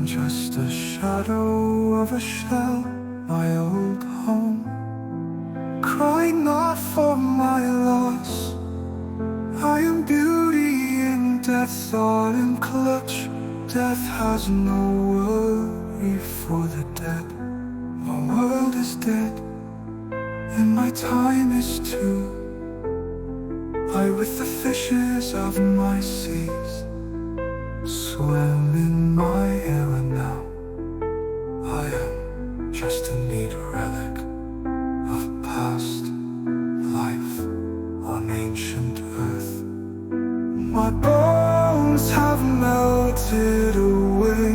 just a shadow of a shell, my old home. Cry not for my loss. I am beauty in death's autumn clutch. Death has no worry for the dead. My world is dead, and my time is too. I with the fishes of my seas swam in my era now. I am just a neat relic of past life on ancient earth. My bones have melted away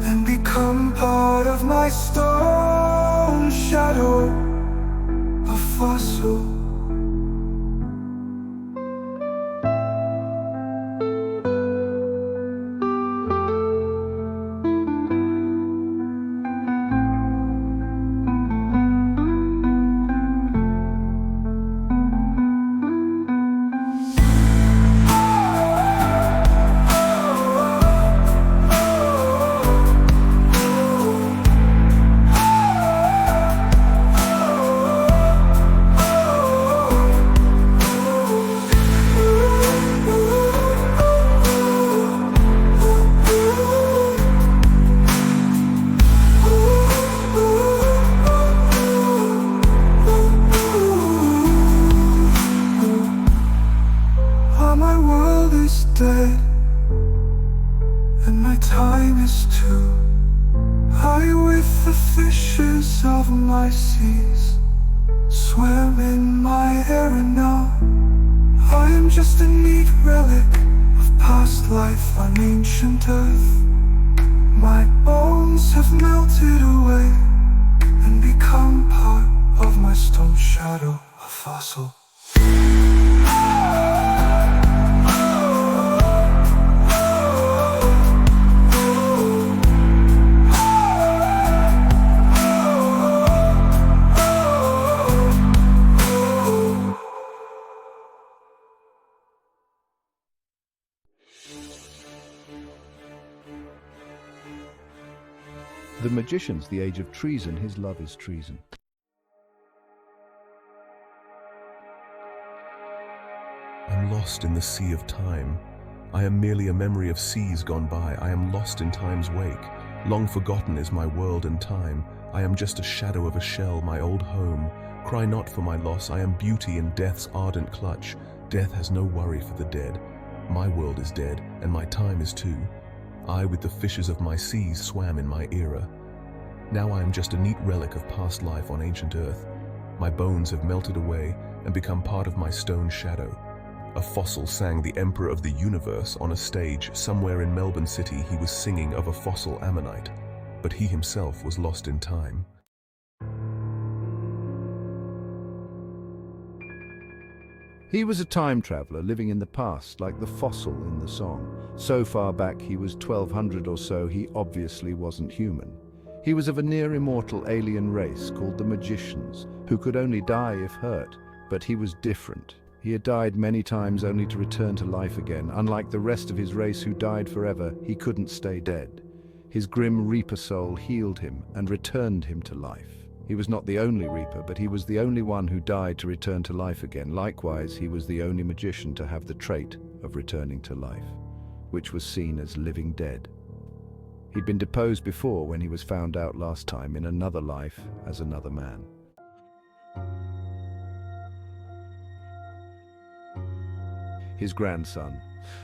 and become part of my stone shadow, a fossil. Dead, and my time is too. I with the fishes of my seas swam in my era now. I am just a neat relic of past life on ancient earth. My bones have melted away and become part of my stone shadow, a fossil. The magician's the age of treason, his love is treason. I'm lost in the sea of time. I am merely a memory of seas gone by. I am lost in time's wake. Long forgotten is my world and time. I am just a shadow of a shell, my old home. Cry not for my loss. I am beauty in death's ardent clutch. Death has no worry for the dead. My world is dead, and my time is too. I with the fishes of my seas swam in my era. Now I am just a neat relic of past life on ancient earth. My bones have melted away and become part of my stone shadow. A fossil sang the Emperor of the Universe on a stage somewhere in Melbourne City. He was singing of a fossil ammonite, but he himself was lost in time. He was a time traveler living in the past, like the fossil in the song. So far back he was 1200 or so, he obviously wasn't human. He was of a near-immortal alien race called the Magicians, who could only die if hurt, but he was different. He had died many times only to return to life again. Unlike the rest of his race who died forever, he couldn't stay dead. His grim Reaper soul healed him and returned him to life. He was not the only Reaper, but he was the only one who died to return to life again. Likewise, he was the only magician to have the trait of returning to life, which was seen as living dead. He'd been deposed before when he was found out last time in another life as another man. His grandson.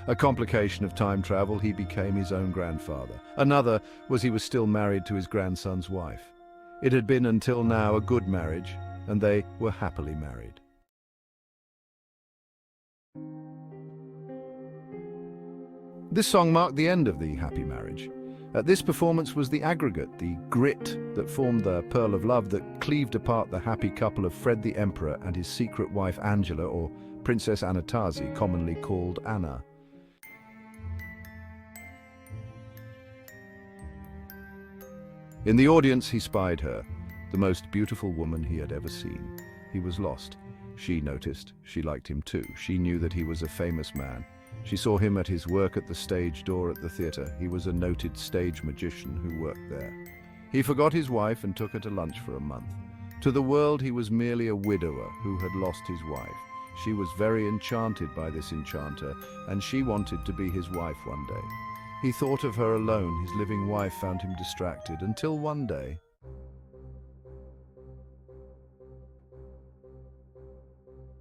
A complication of time travel, he became his own grandfather. Another was he was still married to his grandson's wife. It had been until now a good marriage, and they were happily married. This song marked the end of the happy marriage. This performance was the aggregate, the grit that formed the pearl of love that cleaved apart the happy couple of Fred the Emperor and his secret wife Angela, or Princess Anastasi, commonly called Anna. In the audience he spied her, the most beautiful woman he had ever seen. He was lost. She noticed. She liked him too. She knew that he was a famous man. She saw him at his work at the stage door at the theater. He was a noted stage magician who worked there. He forgot his wife and took her to lunch for a month. To the world, he was merely a widower who had lost his wife. She was very enchanted by this enchanter, and she wanted to be his wife one day. He thought of her alone. His living wife found him distracted, until one day...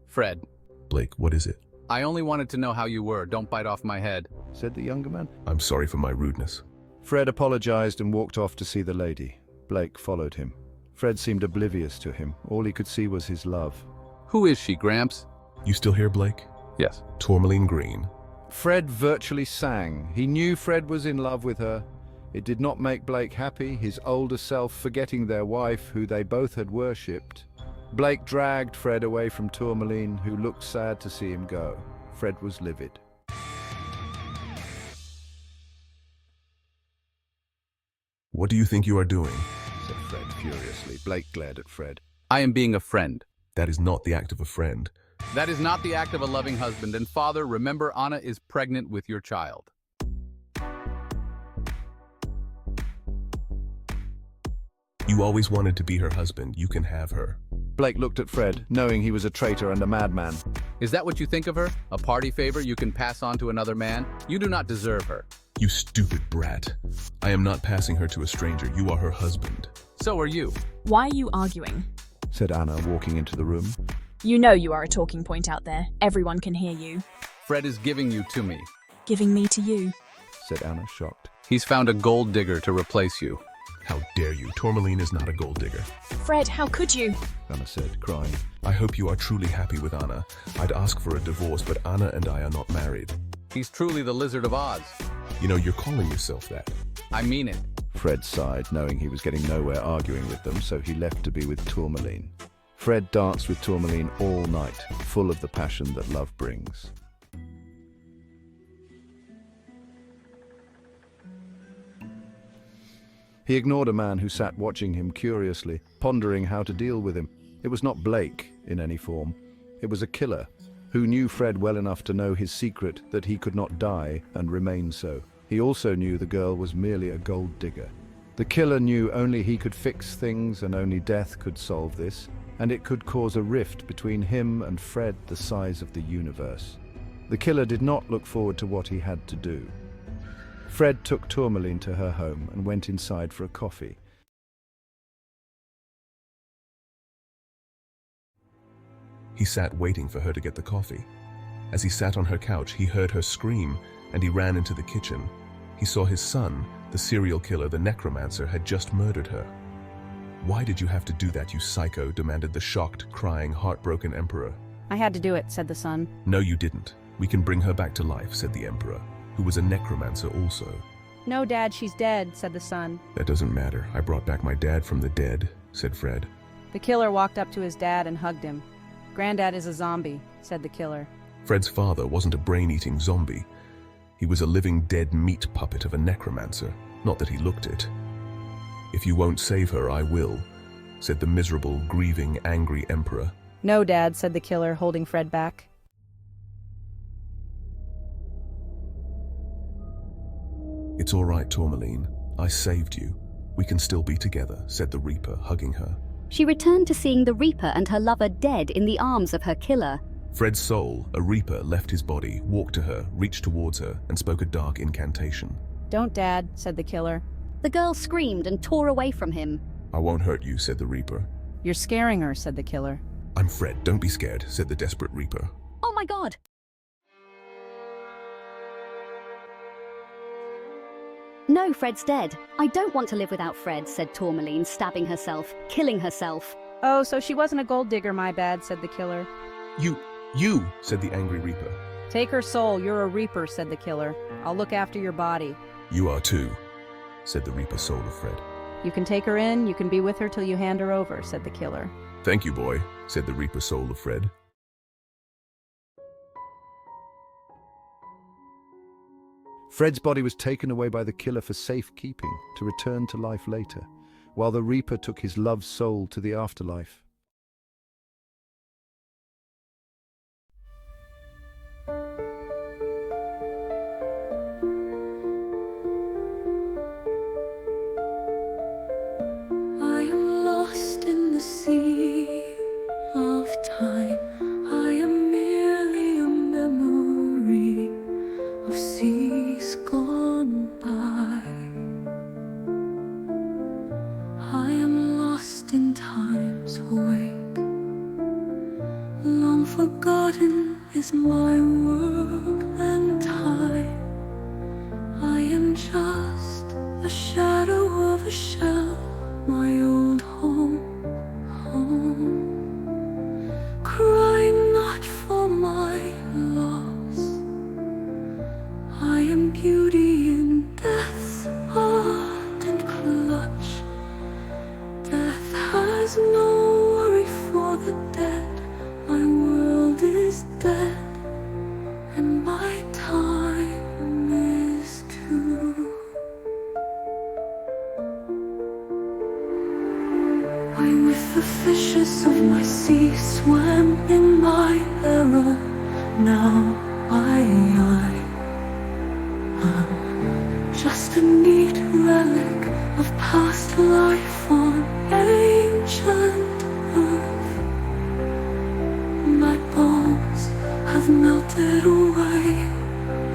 Fred. Blake, what is it? I only wanted to know how you were. Don't bite off my head, said the younger man. I'm sorry for my rudeness. Fred apologized and walked off to see the lady. Blake followed him. Fred seemed oblivious to him. All he could see was his love. Who is she, Gramps? You still here, Blake? Yes. Tourmaline Green. Fred virtually sang. He knew Fred was in love with her. It did not make Blake happy, his older self forgetting their wife, who they both had worshipped. Blake dragged Fred away from Tourmaline, who looked sad to see him go. Fred was livid. What do you think you are doing? Said Fred furiously. Blake glared at Fred. I am being a friend. That is not the act of a friend. That is not the act of a loving husband. And father, remember, Anna is pregnant with your child. You always wanted to be her husband. You can have her. Blake looked at Fred, knowing he was a traitor and a madman. Is that what you think of her? A party favor you can pass on to another man? You do not deserve her. You stupid brat. I am not passing her to a stranger. You are her husband. So are you. Why are you arguing? Said Anna, walking into the room. You know you are a talking point out there. Everyone can hear you. Fred is giving you to me. Giving me to you? Said Anna, shocked. He's found a gold digger to replace you. How dare you? Tourmaline is not a gold digger. Fred, how could you? Anna said, crying. I hope you are truly happy with Anna. I'd ask for a divorce, but Anna and I are not married. He's truly the Lizard of Oz. You know, you're calling yourself that. I mean it. Fred sighed, knowing he was getting nowhere arguing with them, so he left to be with Tourmaline. Fred danced with Tourmaline all night, full of the passion that love brings. He ignored a man who sat watching him curiously, pondering how to deal with him. It was not Blake in any form. It was a killer who knew Fred well enough to know his secret, that he could not die and remain so. He also knew the girl was merely a gold digger. The killer knew only he could fix things and only death could solve this, and it could cause a rift between him and Fred the size of the universe. The killer did not look forward to what he had to do. Fred took Tourmaline to her home and went inside for a coffee. He sat waiting for her to get the coffee. As he sat on her couch, he heard her scream, and he ran into the kitchen. He saw his son, the serial killer, the necromancer, had just murdered her. Why did you have to do that, you psycho? Demanded the shocked, crying, heartbroken emperor. I had to do it, said the son. No, you didn't. We can bring her back to life, said the emperor, who was a necromancer also. No, Dad, she's dead, said the son. That doesn't matter. I brought back my dad from the dead, said Fred. The killer walked up to his dad and hugged him. Granddad is a zombie, said the killer. Fred's father wasn't a brain-eating zombie. He was a living dead meat puppet of a necromancer, not that he looked it. If you won't save her, I will, said the miserable, grieving, angry emperor. No, Dad, said the killer, holding Fred back. It's all right, Tourmaline. I saved you. We can still be together, said the Reaper, hugging her. She returned to seeing the Reaper and her lover dead in the arms of her killer. Fred's soul, a Reaper, left his body, walked to her, reached towards her, and spoke a dark incantation. Don't, Dad, said the killer. The girl screamed and tore away from him. I won't hurt you, said the Reaper. You're scaring her, said the killer. I'm Fred, don't be scared, said the desperate Reaper. Oh my God! No, Fred's dead. I don't want to live without Fred, said Tourmaline, stabbing herself, killing herself. Oh, so she wasn't a gold digger, my bad, said the killer. You, said the angry Reaper. Take her soul, you're a Reaper, said the killer. I'll look after your body. You are too, said the Reaper soul of Fred. You can take her in, you can be with her till you hand her over, said the killer. Thank you, boy, said the Reaper soul of Fred. Fred's body was taken away by the killer for safekeeping, to return to life later, while the Reaper took his love's soul to the afterlife. am just a shadow of a shell, my old home, crying not for my loss. I am beauty in death's ardent clutch. Death has no worry for the dead. My world is dead, and my time is too. I with the fishes of my sea swam in my error. Now I just a neat relic of past life on ancient earth. My bones have melted away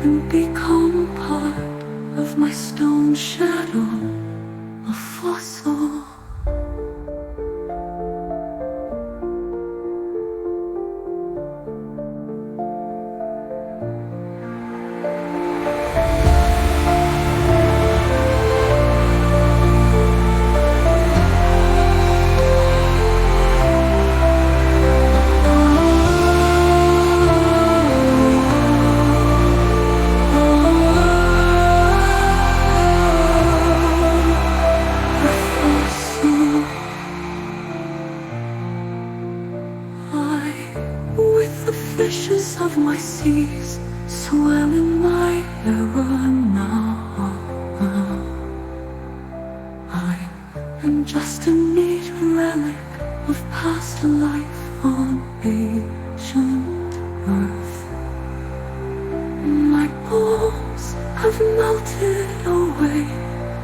and become part of my stone shadow, a fossil. Fishes of my seas swam in my error. Now I am just a neat relic of past life on ancient earth. My bones have melted away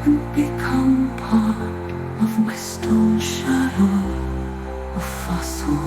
and become part of my stone shadow, a fossil.